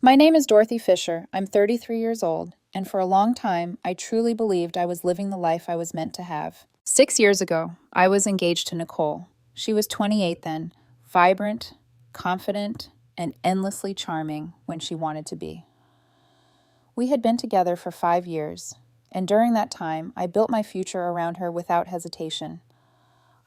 My name is Dorothy Fisher. I'm 33 years old, and for a long time, I truly believed I was living the life I was meant to have. 6 years ago, I was engaged to Nicole. She was 28 then, vibrant, confident, and endlessly charming when she wanted to be. We had been together for 5 years, and during that time, I built my future around her without hesitation.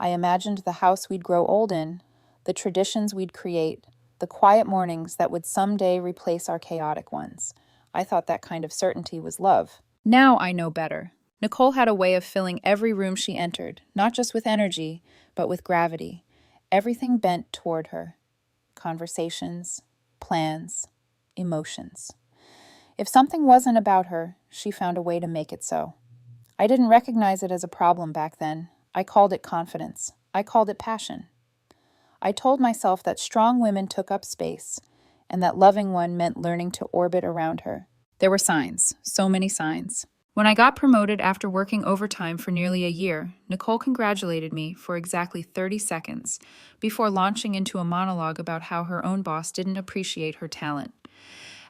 I imagined the house we'd grow old in, the traditions we'd create, the quiet mornings that would someday replace our chaotic ones. I thought that kind of certainty was love. Now I know better. Nicole had a way of filling every room she entered, not just with energy, but with gravity. Everything bent toward her. Conversations, plans, emotions. If something wasn't about her, she found a way to make it so. I didn't recognize it as a problem back then. I called it confidence. I called it passion. I told myself that strong women took up space, and that loving one meant learning to orbit around her. There were signs, so many signs. When I got promoted after working overtime for nearly a year, Nicole congratulated me for exactly 30 seconds before launching into a monologue about how her own boss didn't appreciate her talent.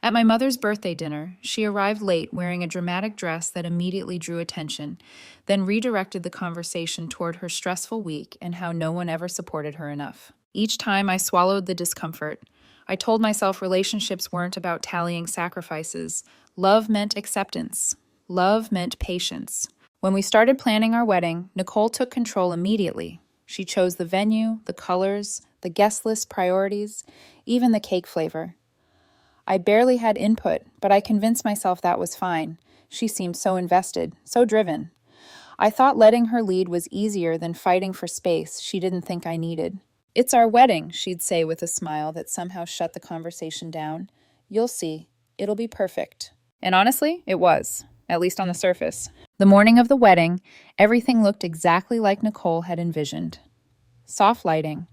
At my mother's birthday dinner, she arrived late wearing a dramatic dress that immediately drew attention, then redirected the conversation toward her stressful week and how no one ever supported her enough. Each time I swallowed the discomfort, I told myself relationships weren't about tallying sacrifices. Love meant acceptance. Love meant patience. When we started planning our wedding, Nicole took control immediately. She chose the venue, the colors, the guest list priorities, even the cake flavor. I barely had input, but I convinced myself that was fine. She seemed so invested, so driven. I thought letting her lead was easier than fighting for space she didn't think I needed. "It's our wedding," she'd say with a smile that somehow shut the conversation down. "You'll see. It'll be perfect." And honestly, it was, at least on the surface. The morning of the wedding, everything looked exactly like Nicole had envisioned. Soft lighting,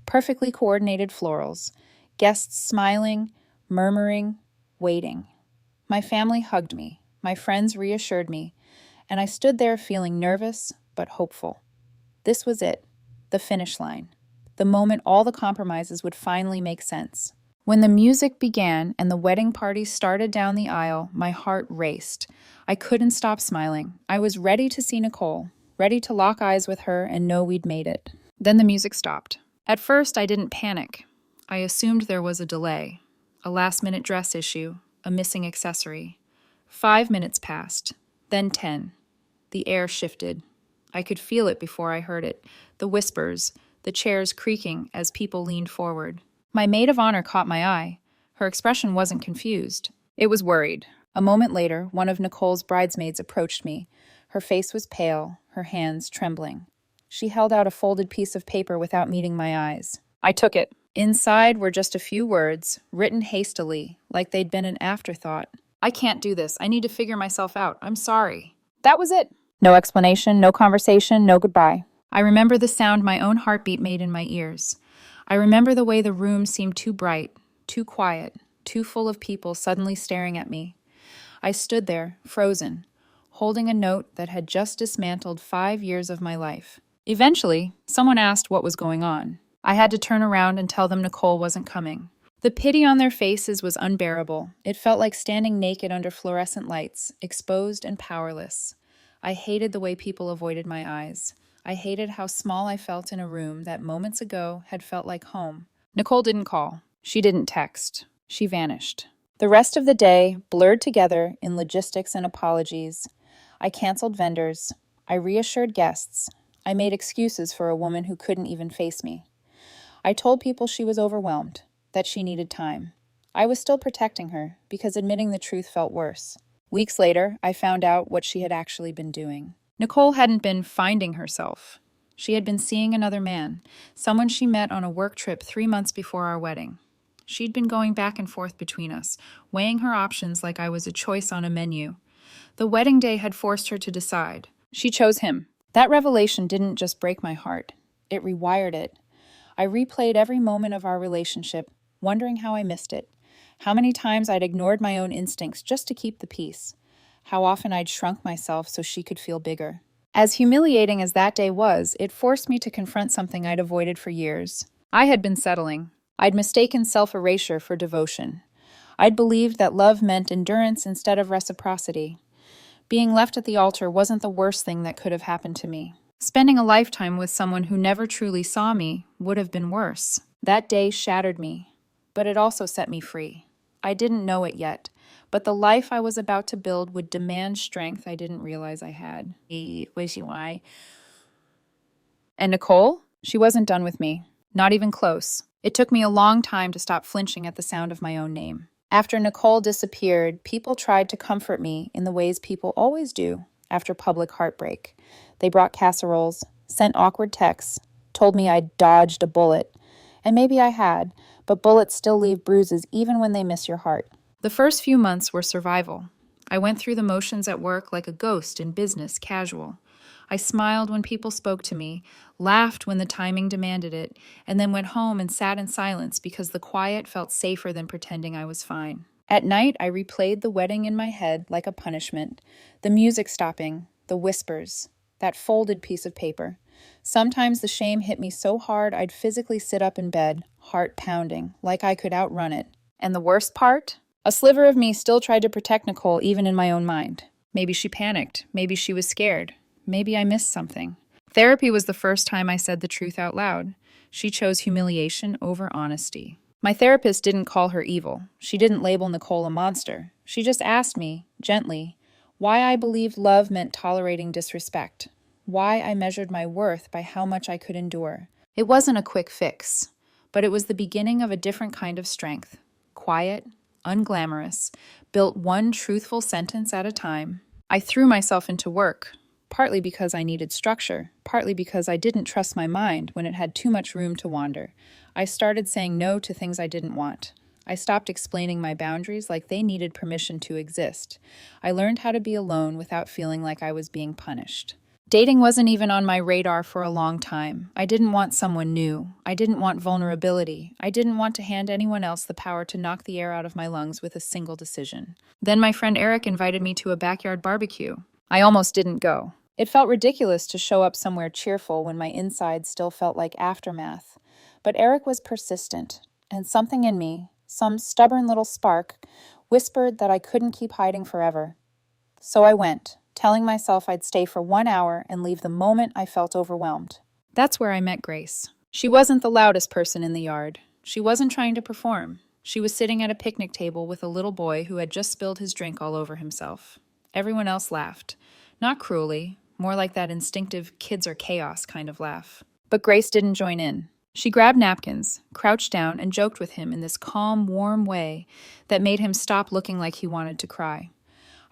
perfectly coordinated florals, guests smiling, murmuring, waiting. My family hugged me, my friends reassured me, and I stood there feeling nervous but hopeful. This was it, the finish line, the moment all the compromises would finally make sense. When the music began and the wedding party started down the aisle, my heart raced. I couldn't stop smiling. I was ready to see Nicole, ready to lock eyes with her and know we'd made it. Then the music stopped. At first, I didn't panic. I assumed there was a delay. A last-minute dress issue, a missing accessory. 5 minutes passed, then 10. The air shifted. I could feel it before I heard it, the whispers, the chairs creaking as people leaned forward. My maid of honor caught my eye. Her expression wasn't confused. It was worried. A moment later, one of Nicole's bridesmaids approached me. Her face was pale, her hands trembling. She held out a folded piece of paper without meeting my eyes. I took it. Inside were just a few words, written hastily, like they'd been an afterthought. "I can't do this. I need to figure myself out. I'm sorry." That was it. No explanation, no conversation, no goodbye. I remember the sound my own heartbeat made in my ears. I remember the way the room seemed too bright, too quiet, too full of people suddenly staring at me. I stood there, frozen, holding a note that had just dismantled 5 years of my life. Eventually, someone asked what was going on. I had to turn around and tell them Nicole wasn't coming. The pity on their faces was unbearable. It felt like standing naked under fluorescent lights, exposed and powerless. I hated the way people avoided my eyes. I hated how small I felt in a room that moments ago had felt like home. Nicole didn't call. She didn't text. She vanished. The rest of the day blurred together in logistics and apologies. I canceled vendors. I reassured guests. I made excuses for a woman who couldn't even face me. I told people she was overwhelmed, that she needed time. I was still protecting her because admitting the truth felt worse. Weeks later, I found out what she had actually been doing. Nicole hadn't been finding herself. She had been seeing another man, someone she met on a work trip 3 months before our wedding. She'd been going back and forth between us, weighing her options like I was a choice on a menu. The wedding day had forced her to decide. She chose him. That revelation didn't just break my heart. It rewired it. I replayed every moment of our relationship, wondering how I missed it. How many times I'd ignored my own instincts just to keep the peace. How often I'd shrunk myself so she could feel bigger. As humiliating as that day was, it forced me to confront something I'd avoided for years. I had been settling. I'd mistaken self-erasure for devotion. I'd believed that love meant endurance instead of reciprocity. Being left at the altar wasn't the worst thing that could have happened to me. Spending a lifetime with someone who never truly saw me would have been worse. That day shattered me, but it also set me free. I didn't know it yet, but the life I was about to build would demand strength I didn't realize I had. Why? And Nicole? She wasn't done with me. Not even close. It took me a long time to stop flinching at the sound of my own name. After Nicole disappeared, people tried to comfort me in the ways people always do after public heartbreak. They brought casseroles, sent awkward texts, told me I'd dodged a bullet. And maybe I had, but bullets still leave bruises even when they miss your heart. The first few months were survival. I went through the motions at work like a ghost in business, casual. I smiled when people spoke to me, laughed when the timing demanded it, and then went home and sat in silence because the quiet felt safer than pretending I was fine. At night, I replayed the wedding in my head like a punishment. The music stopping, the whispers, that folded piece of paper. Sometimes the shame hit me so hard I'd physically sit up in bed, heart pounding, like I could outrun it. And the worst part? A sliver of me still tried to protect Nicole even in my own mind. Maybe she panicked. Maybe she was scared. Maybe I missed something. Therapy was the first time I said the truth out loud. She chose humiliation over honesty. My therapist didn't call her evil. She didn't label Nicole a monster. She just asked me, gently, why I believed love meant tolerating disrespect. Why I measured my worth by how much I could endure. It wasn't a quick fix, but it was the beginning of a different kind of strength. Quiet, unglamorous, built one truthful sentence at a time. I threw myself into work. Partly because I needed structure, partly because I didn't trust my mind when it had too much room to wander. I started saying no to things I didn't want. I stopped explaining my boundaries like they needed permission to exist. I learned how to be alone without feeling like I was being punished. Dating wasn't even on my radar for a long time. I didn't want someone new. I didn't want vulnerability. I didn't want to hand anyone else the power to knock the air out of my lungs with a single decision. Then my friend Eric invited me to a backyard barbecue. I almost didn't go. It felt ridiculous to show up somewhere cheerful when my inside still felt like aftermath. But Eric was persistent, and something in me, some stubborn little spark, whispered that I couldn't keep hiding forever. So I went, telling myself I'd stay for 1 hour and leave the moment I felt overwhelmed. That's where I met Grace. She wasn't the loudest person in the yard. She wasn't trying to perform. She was sitting at a picnic table with a little boy who had just spilled his drink all over himself. Everyone else laughed. Not cruelly, more like that instinctive kids are chaos kind of laugh. But Grace didn't join in. She grabbed napkins, crouched down, and joked with him in this calm, warm way that made him stop looking like he wanted to cry.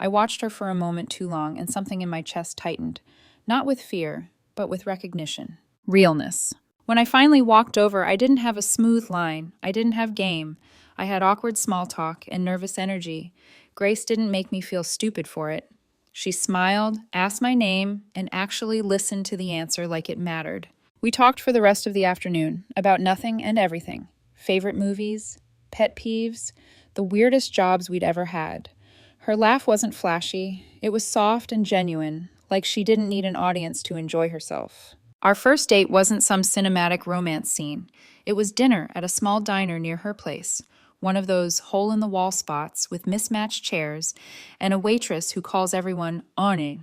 I watched her for a moment too long, and something in my chest tightened. Not with fear, but with recognition. Realness. When I finally walked over, I didn't have a smooth line. I didn't have game. I had awkward small talk and nervous energy. Grace didn't make me feel stupid for it. She smiled, asked my name, and actually listened to the answer like it mattered. We talked for the rest of the afternoon, about nothing and everything. Favorite movies, pet peeves, the weirdest jobs we'd ever had. Her laugh wasn't flashy. It was soft and genuine, like she didn't need an audience to enjoy herself. Our first date wasn't some cinematic romance scene. It was dinner at a small diner near her place. One of those hole-in-the-wall spots with mismatched chairs, and a waitress who calls everyone Arnie.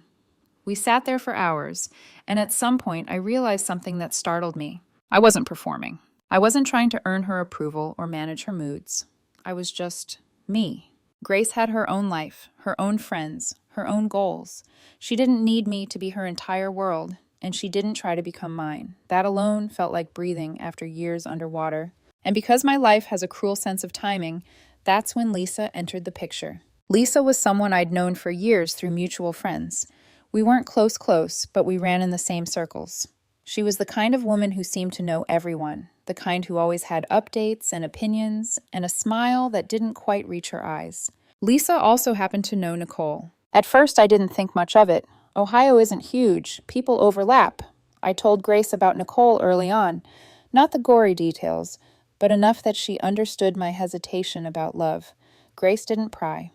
We sat there for hours, and at some point I realized something that startled me. I wasn't performing. I wasn't trying to earn her approval or manage her moods. I was just me. Grace had her own life, her own friends, her own goals. She didn't need me to be her entire world, and she didn't try to become mine. That alone felt like breathing after years underwater. And because my life has a cruel sense of timing, that's when Lisa entered the picture. Lisa was someone I'd known for years through mutual friends. We weren't close, but we ran in the same circles. She was the kind of woman who seemed to know everyone, the kind who always had updates and opinions, and a smile that didn't quite reach her eyes. Lisa also happened to know Nicole. At first, I didn't think much of it. Ohio isn't huge. People overlap. I told Grace about Nicole early on. Not the gory details, but enough that she understood my hesitation about love. Grace didn't pry.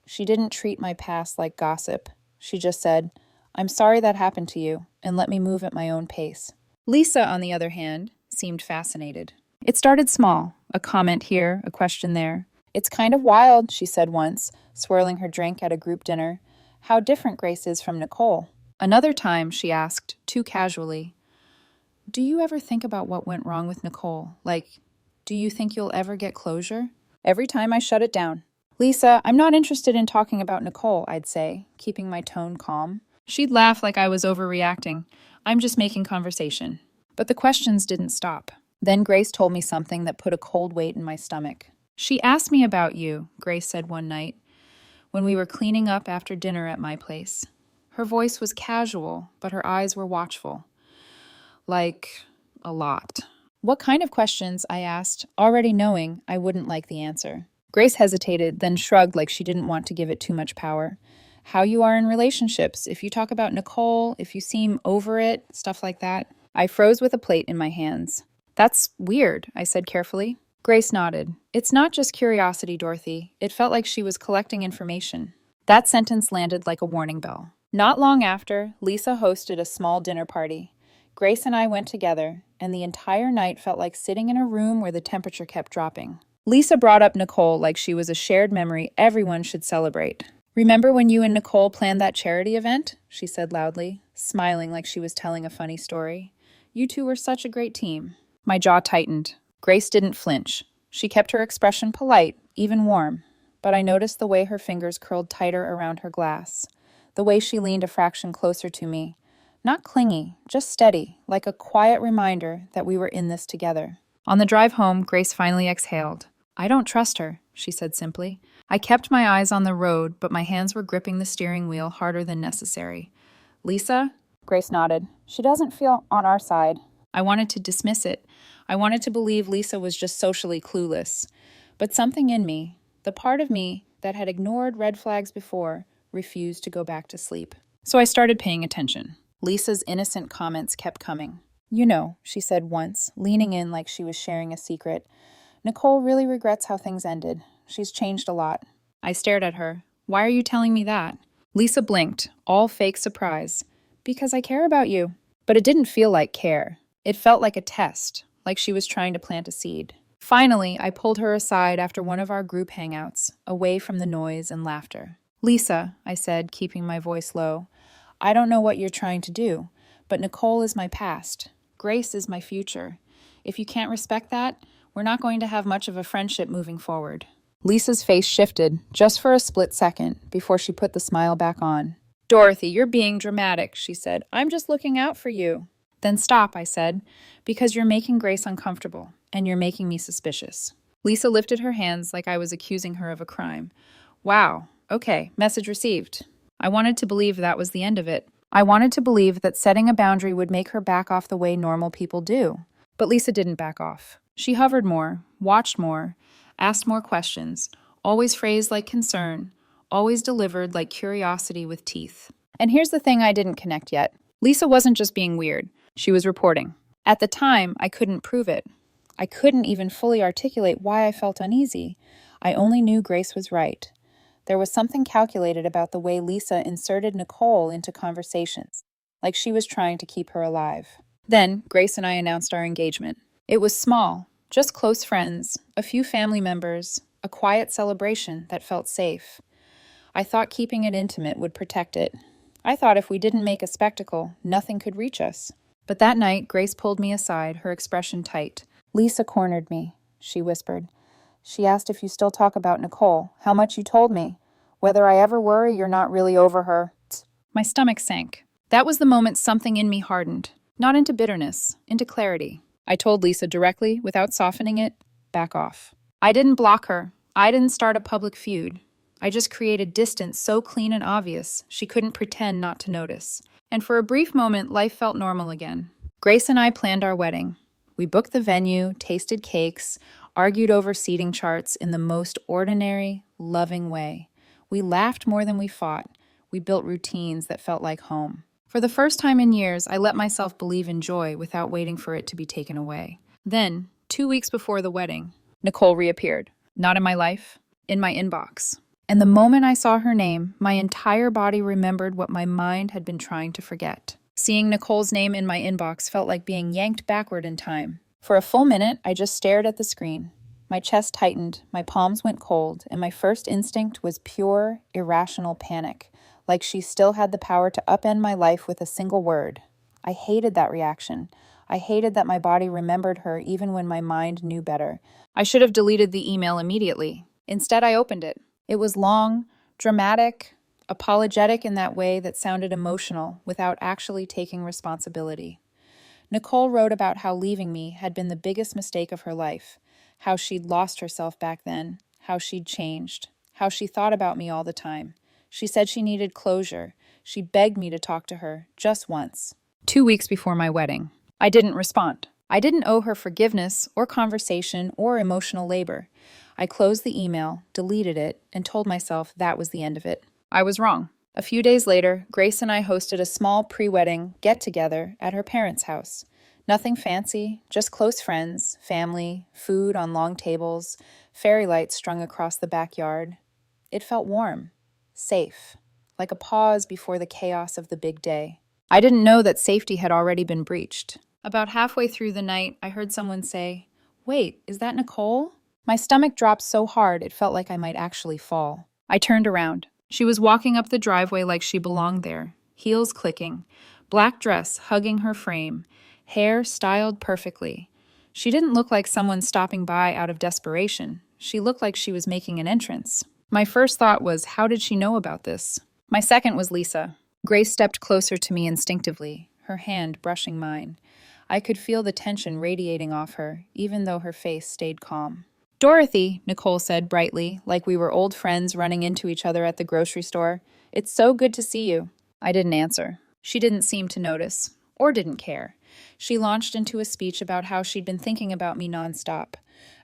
She didn't treat my past like gossip. She just said, "I'm sorry that happened to you, and let me move at my own pace." Lisa, on the other hand, seemed fascinated. It started small, a comment here, a question there. It's kind of wild, she said once, swirling her drink at a group dinner, how different Grace is from Nicole. Another time, she asked, too casually, do you ever think about what went wrong with Nicole? Like, do you think you'll ever get closure? Every time I shut it down. Lisa, I'm not interested in talking about Nicole, I'd say, keeping my tone calm. She'd laugh like I was overreacting. I'm just making conversation. But the questions didn't stop. Then Grace told me something that put a cold weight in my stomach. She asked me about you, Grace said one night, when we were cleaning up after dinner at my place. Her voice was casual, but her eyes were watchful. Like, a lot. What kind of questions? I asked, already knowing I wouldn't like the answer. Grace hesitated, then shrugged like she didn't want to give it too much power. How you are in relationships, if you talk about Nicole, if you seem over it, stuff like that. I froze with a plate in my hands. That's weird, I said carefully. Grace nodded. It's not just curiosity, Dorothy. It felt like she was collecting information. That sentence landed like a warning bell. Not long after, Lisa hosted a small dinner party. Grace and I went together, and the entire night felt like sitting in a room where the temperature kept dropping. Lisa brought up Nicole like she was a shared memory everyone should celebrate. Remember when you and Nicole planned that charity event? She said loudly, smiling like she was telling a funny story. You two were such a great team. My jaw tightened. Grace didn't flinch. She kept her expression polite, even warm, but I noticed the way her fingers curled tighter around her glass, the way she leaned a fraction closer to me. Not clingy, just steady, like a quiet reminder that we were in this together. On the drive home, Grace finally exhaled. I don't trust her, she said simply. I kept my eyes on the road, but my hands were gripping the steering wheel harder than necessary. Lisa? Grace nodded. She doesn't feel on our side. I wanted to dismiss it. I wanted to believe Lisa was just socially clueless. But something in me, the part of me that had ignored red flags before, refused to go back to sleep. So I started paying attention. Lisa's innocent comments kept coming. You know, she said once, leaning in like she was sharing a secret, Nicole really regrets how things ended. She's changed a lot. I stared at her. Why are you telling me that? Lisa blinked, all fake surprise. Because I care about you. But it didn't feel like care. It felt like a test, like she was trying to plant a seed. Finally, I pulled her aside after one of our group hangouts, away from the noise and laughter. Lisa, I said, keeping my voice low, I don't know what you're trying to do, but Nicole is my past. Grace is my future. If you can't respect that, we're not going to have much of a friendship moving forward. Lisa's face shifted, just for a split second, before she put the smile back on. Dorothy, you're being dramatic, she said. I'm just looking out for you. Then stop, I said, because you're making Grace uncomfortable, and you're making me suspicious. Lisa lifted her hands like I was accusing her of a crime. Wow, okay, message received. I wanted to believe that was the end of it. I wanted to believe that setting a boundary would make her back off the way normal people do. But Lisa didn't back off. She hovered more, watched more, asked more questions, always phrased like concern, always delivered like curiosity with teeth. And here's the thing I didn't connect yet. Lisa wasn't just being weird. She was reporting. At the time, I couldn't prove it. I couldn't even fully articulate why I felt uneasy. I only knew Grace was right. There was something calculated about the way Lisa inserted Nicole into conversations, like she was trying to keep her alive. Then, Grace and I announced our engagement. It was small, just close friends, a few family members, a quiet celebration that felt safe. I thought keeping it intimate would protect it. I thought if we didn't make a spectacle, nothing could reach us. But that night, Grace pulled me aside, her expression tight. Lisa cornered me, she whispered. She asked if you still talk about Nicole, how much you told me, whether I ever worry you're not really over her. My stomach sank. That was the moment something in me hardened, not into bitterness, into clarity. I told Lisa directly, without softening it, back off. I didn't block her. I didn't start a public feud. I just created distance so clean and obvious she couldn't pretend not to notice. And for a brief moment, life felt normal again. Grace and I planned our wedding. We booked the venue, tasted cakes, argued over seating charts in the most ordinary, loving way. We laughed more than we fought. We built routines that felt like home. For the first time in years, I let myself believe in joy without waiting for it to be taken away. Then, 2 weeks before the wedding, Nicole reappeared. Not in my life, in my inbox. And the moment I saw her name, my entire body remembered what my mind had been trying to forget. Seeing Nicole's name in my inbox felt like being yanked backward in time. For a full minute, I just stared at the screen. My chest tightened, my palms went cold, and my first instinct was pure, irrational panic, like she still had the power to upend my life with a single word. I hated that reaction. I hated that my body remembered her even when my mind knew better. I should have deleted the email immediately. Instead, I opened it. It was long, dramatic, apologetic in that way that sounded emotional without actually taking responsibility. Nicole wrote about how leaving me had been the biggest mistake of her life, how she'd lost herself back then, how she'd changed, how she thought about me all the time. She said she needed closure. She begged me to talk to her, just once. 2 weeks before my wedding. I didn't respond. I didn't owe her forgiveness or conversation or emotional labor. I closed the email, deleted it, and told myself that was the end of it. I was wrong. A few days later, Grace and I hosted a small pre-wedding get-together at her parents' house. Nothing fancy, just close friends, family, food on long tables, fairy lights strung across the backyard. It felt warm, safe, like a pause before the chaos of the big day. I didn't know that safety had already been breached. About halfway through the night, I heard someone say, "Wait, is that Nicole?" My stomach dropped so hard it felt like I might actually fall. I turned around. She was walking up the driveway like she belonged there, heels clicking, black dress hugging her frame, hair styled perfectly. She didn't look like someone stopping by out of desperation. She looked like she was making an entrance. My first thought was, how did she know about this? My second was Lisa. Grace stepped closer to me instinctively, her hand brushing mine. I could feel the tension radiating off her, even though her face stayed calm. "Dorothy," Nicole said brightly, like we were old friends running into each other at the grocery store. "It's so good to see you." I didn't answer. She didn't seem to notice, or didn't care. She launched into a speech about how she'd been thinking about me nonstop,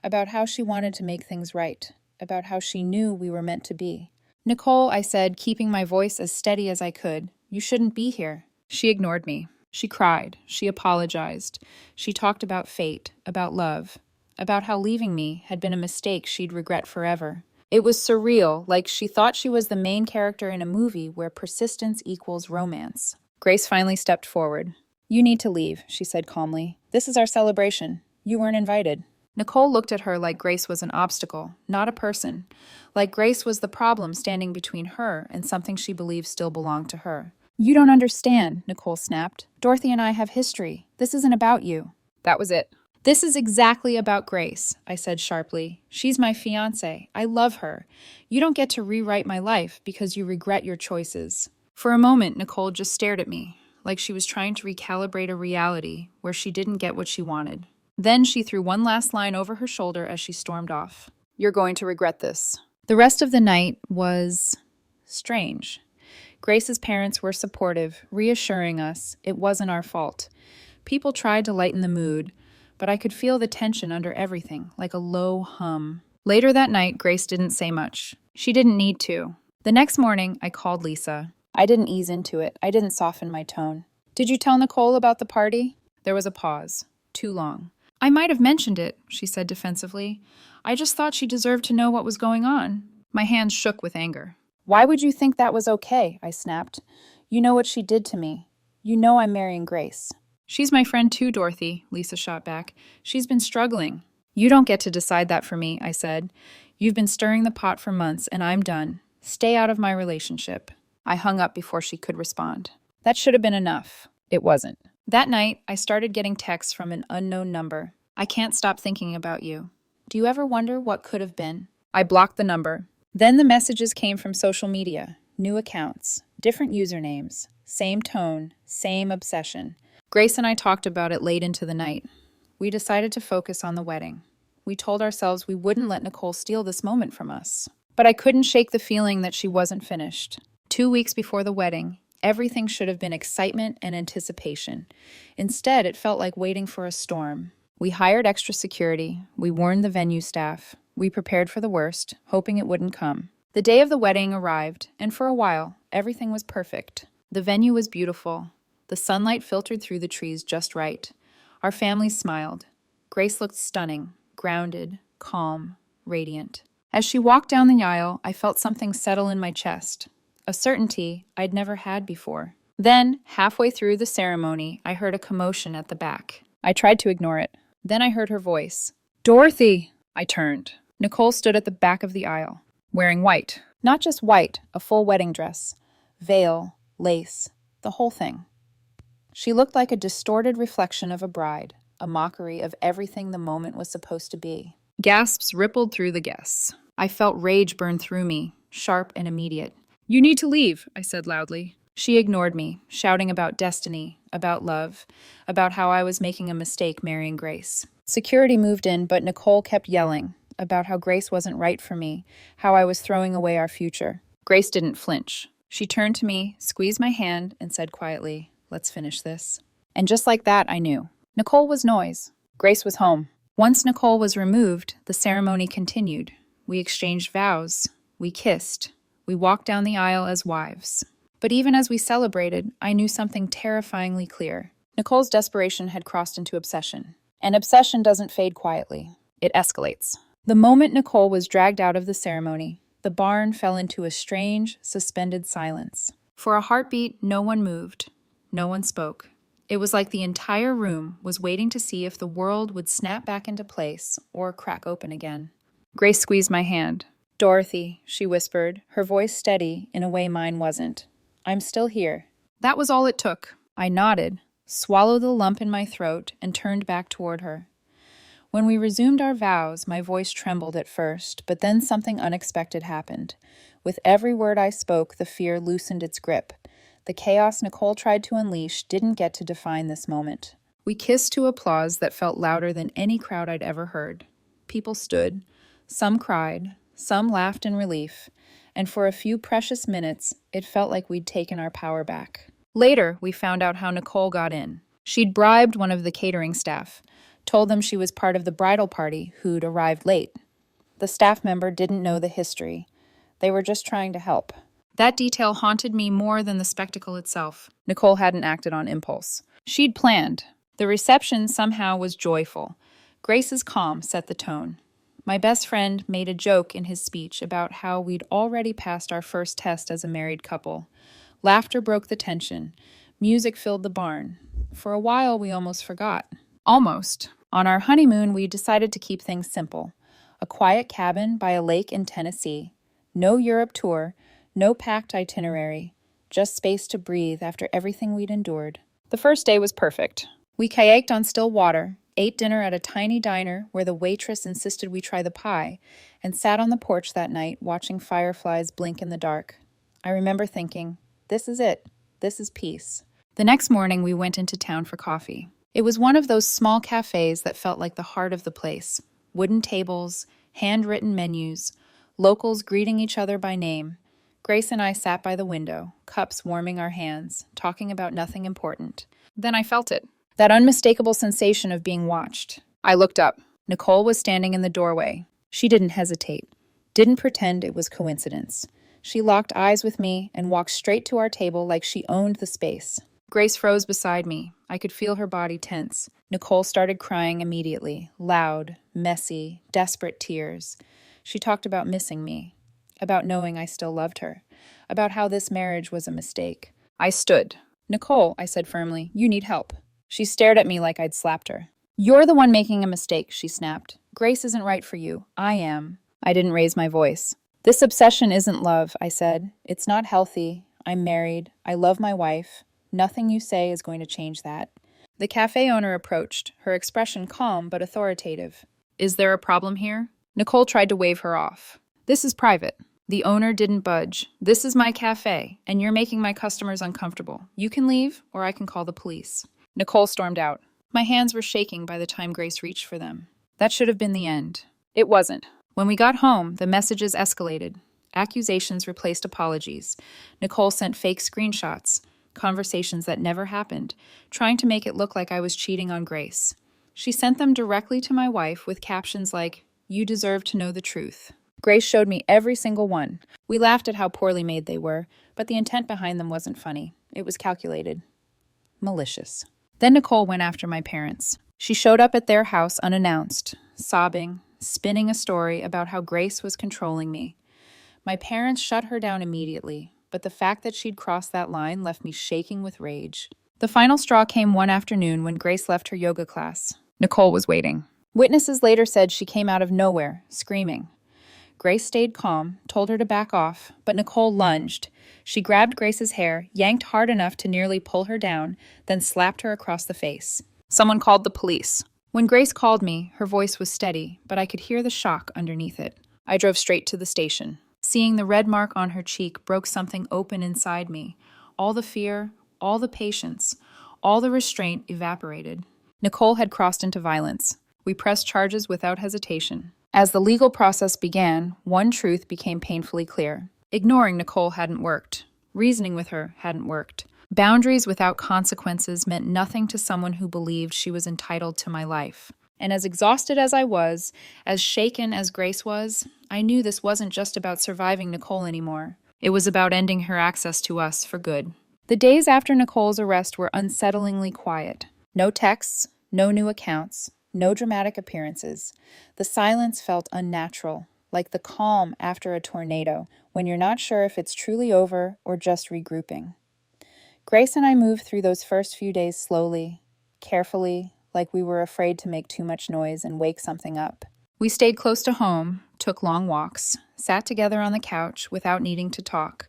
about how she wanted to make things right, about how she knew we were meant to be. "Nicole," I said, keeping my voice as steady as I could, "you shouldn't be here." She ignored me. She cried. She apologized. She talked about fate, about love, about how leaving me had been a mistake she'd regret forever. It was surreal, like she thought she was the main character in a movie where persistence equals romance. Grace finally stepped forward. "You need to leave," she said calmly. "This is our celebration. You weren't invited." Nicole looked at her like Grace was an obstacle, not a person. Like Grace was the problem standing between her and something she believed still belonged to her. "You don't understand," Nicole snapped. "Dorothy and I have history. This isn't about you." That was it. "This is exactly about Grace," I said sharply. "She's my fiancé. I love her. You don't get to rewrite my life because you regret your choices." For a moment, Nicole just stared at me, like she was trying to recalibrate a reality where she didn't get what she wanted. Then she threw one last line over her shoulder as she stormed off. "You're going to regret this." The rest of the night was strange. Grace's parents were supportive, reassuring us it wasn't our fault. People tried to lighten the mood, but I could feel the tension under everything, like a low hum. Later that night, Grace didn't say much. She didn't need to. The next morning, I called Lisa. I didn't ease into it. I didn't soften my tone. "Did you tell Nicole about the party?" There was a pause. Too long. "I might have mentioned it," she said defensively. "I just thought she deserved to know what was going on." My hands shook with anger. "Why would you think that was okay?" I snapped. "You know what she did to me. You know I'm marrying Grace." "She's my friend too, Dorothy," Lisa shot back. "She's been struggling." "You don't get to decide that for me," I said. "You've been stirring the pot for months, and I'm done. Stay out of my relationship." I hung up before she could respond. That should have been enough. It wasn't. That night, I started getting texts from an unknown number. "I can't stop thinking about you. Do you ever wonder what could have been?" I blocked the number. Then the messages came from social media. New accounts, different usernames, same tone, same obsession. Grace and I talked about it late into the night. We decided to focus on the wedding. We told ourselves we wouldn't let Nicole steal this moment from us. But I couldn't shake the feeling that she wasn't finished. 2 weeks before the wedding, everything should have been excitement and anticipation. Instead, it felt like waiting for a storm. We hired extra security. We warned the venue staff. We prepared for the worst, hoping it wouldn't come. The day of the wedding arrived, and for a while, everything was perfect. The venue was beautiful. The sunlight filtered through the trees just right. Our family smiled. Grace looked stunning, grounded, calm, radiant. As she walked down the aisle, I felt something settle in my chest, a certainty I'd never had before. Then, halfway through the ceremony, I heard a commotion at the back. I tried to ignore it. Then I heard her voice. "Dorothy!" I turned. Nicole stood at the back of the aisle, wearing white. Not just white, a full wedding dress. Veil, lace, the whole thing. She looked like a distorted reflection of a bride, a mockery of everything the moment was supposed to be. Gasps rippled through the guests. I felt rage burn through me, sharp and immediate. "You need to leave," I said loudly. She ignored me, shouting about destiny, about love, about how I was making a mistake marrying Grace. Security moved in, but Nicole kept yelling about how Grace wasn't right for me, how I was throwing away our future. Grace didn't flinch. She turned to me, squeezed my hand, and said quietly, "Let's finish this." And just like that, I knew. Nicole was noise. Grace was home. Once Nicole was removed, the ceremony continued. We exchanged vows. We kissed. We walked down the aisle as wives. But even as we celebrated, I knew something terrifyingly clear. Nicole's desperation had crossed into obsession. And obsession doesn't fade quietly. It escalates. The moment Nicole was dragged out of the ceremony, the barn fell into a strange, suspended silence. For a heartbeat, no one moved. No one spoke. It was like the entire room was waiting to see if the world would snap back into place or crack open again. Grace squeezed my hand. "Dorothy," she whispered, her voice steady in a way mine wasn't. "I'm still here." That was all it took. I nodded, swallowed the lump in my throat, and turned back toward her. When we resumed our vows, my voice trembled at first, but then something unexpected happened. With every word I spoke, the fear loosened its grip. The chaos Nicole tried to unleash didn't get to define this moment. We kissed to applause that felt louder than any crowd I'd ever heard. People stood. Some cried. Some laughed in relief. And for a few precious minutes, it felt like we'd taken our power back. Later, we found out how Nicole got in. She'd bribed one of the catering staff, told them she was part of the bridal party who'd arrived late. The staff member didn't know the history. They were just trying to help. That detail haunted me more than the spectacle itself. Nicole hadn't acted on impulse. She'd planned. The reception somehow was joyful. Grace's calm set the tone. My best friend made a joke in his speech about how we'd already passed our first test as a married couple. Laughter broke the tension. Music filled the barn. For a while, we almost forgot. Almost. On our honeymoon, we decided to keep things simple. A quiet cabin by a lake in Tennessee. No Europe tour, no packed itinerary. Just space to breathe after everything we'd endured. The first day was perfect. We kayaked on still water, ate dinner at a tiny diner where the waitress insisted we try the pie, and sat on the porch that night watching fireflies blink in the dark. I remember thinking, this is it. This is peace. The next morning, we went into town for coffee. It was one of those small cafes that felt like the heart of the place. Wooden tables, handwritten menus, locals greeting each other by name. Grace and I sat by the window, cups warming our hands, talking about nothing important. Then I felt it. That unmistakable sensation of being watched. I looked up. Nicole was standing in the doorway. She didn't hesitate. Didn't pretend it was coincidence. She locked eyes with me and walked straight to our table like she owned the space. Grace froze beside me. I could feel her body tense. Nicole started crying immediately, loud, messy, desperate tears. She talked about missing me, about knowing I still loved her, about how this marriage was a mistake. I stood. "Nicole," I said firmly, "you need help." She stared at me like I'd slapped her. "You're the one making a mistake," she snapped. "Grace isn't right for you. I am." I didn't raise my voice. "This obsession isn't love," I said. "It's not healthy. I'm married. I love my wife. Nothing you say is going to change that." The cafe owner approached, her expression calm but authoritative. "Is there a problem here?" Nicole tried to wave her off. "This is private." The owner didn't budge. "This is my cafe, and you're making my customers uncomfortable. You can leave, or I can call the police." Nicole stormed out. My hands were shaking by the time Grace reached for them. That should have been the end. It wasn't. When we got home, the messages escalated. Accusations replaced apologies. Nicole sent fake screenshots, conversations that never happened, trying to make it look like I was cheating on Grace. She sent them directly to my wife with captions like, "You deserve to know the truth." Grace showed me every single one. We laughed at how poorly made they were, but the intent behind them wasn't funny. It was calculated. Malicious. Then Nicole went after my parents. She showed up at their house unannounced, sobbing, spinning a story about how Grace was controlling me. My parents shut her down immediately, but the fact that she'd crossed that line left me shaking with rage. The final straw came one afternoon when Grace left her yoga class. Nicole was waiting. Witnesses later said she came out of nowhere, screaming. Grace stayed calm, told her to back off, but Nicole lunged. She grabbed Grace's hair, yanked hard enough to nearly pull her down, then slapped her across the face. Someone called the police. When Grace called me, her voice was steady, but I could hear the shock underneath it. I drove straight to the station. Seeing the red mark on her cheek broke something open inside me. All the fear, all the patience, all the restraint evaporated. Nicole had crossed into violence. We pressed charges without hesitation. As the legal process began, one truth became painfully clear. Ignoring Nicole hadn't worked. Reasoning with her hadn't worked. Boundaries without consequences meant nothing to someone who believed she was entitled to my life. And as exhausted as I was, as shaken as Grace was, I knew this wasn't just about surviving Nicole anymore. It was about ending her access to us for good. The days after Nicole's arrest were unsettlingly quiet. No texts, no new accounts, no dramatic appearances. The silence felt unnatural, like the calm after a tornado, when you're not sure if it's truly over or just regrouping. Grace and I moved through those first few days slowly, carefully, like we were afraid to make too much noise and wake something up. We stayed close to home, took long walks, sat together on the couch without needing to talk.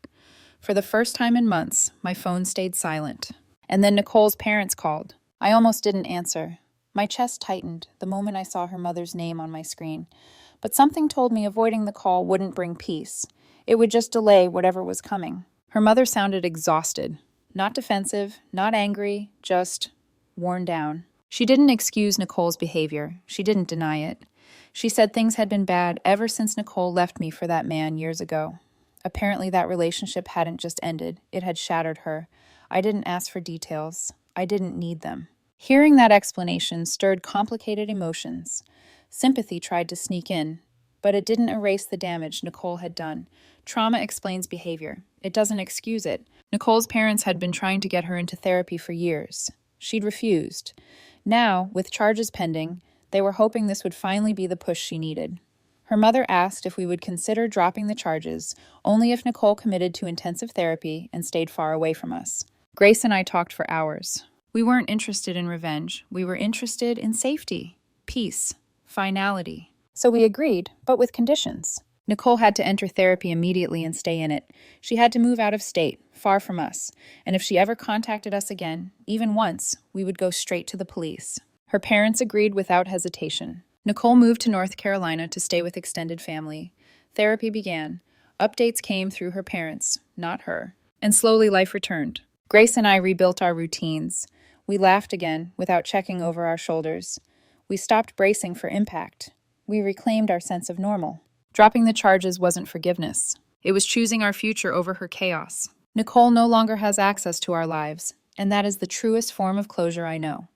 For the first time in months, my phone stayed silent. And then Nicole's parents called. I almost didn't answer. My chest tightened the moment I saw her mother's name on my screen. But something told me avoiding the call wouldn't bring peace. It would just delay whatever was coming. Her mother sounded exhausted. Not defensive, not angry, just worn down. She didn't excuse Nicole's behavior. She didn't deny it. She said things had been bad ever since Nicole left me for that man years ago. Apparently that relationship hadn't just ended. It had shattered her. I didn't ask for details. I didn't need them. Hearing that explanation stirred complicated emotions. Sympathy tried to sneak in, but it didn't erase the damage Nicole had done. Trauma explains behavior. It doesn't excuse it. Nicole's parents had been trying to get her into therapy for years. She'd refused. Now, with charges pending, they were hoping this would finally be the push she needed. Her mother asked if we would consider dropping the charges, only if Nicole committed to intensive therapy and stayed far away from us. Grace and I talked for hours. We weren't interested in revenge. We were interested in safety, peace, finality. So we agreed, but with conditions. Nicole had to enter therapy immediately and stay in it. She had to move out of state, far from us. And if she ever contacted us again, even once, we would go straight to the police. Her parents agreed without hesitation. Nicole moved to North Carolina to stay with extended family. Therapy began. Updates came through her parents, not her. And slowly life returned. Grace and I rebuilt our routines. We laughed again, without checking over our shoulders. We stopped bracing for impact. We reclaimed our sense of normal. Dropping the charges wasn't forgiveness. It was choosing our future over her chaos. Nicole no longer has access to our lives, and that is the truest form of closure I know.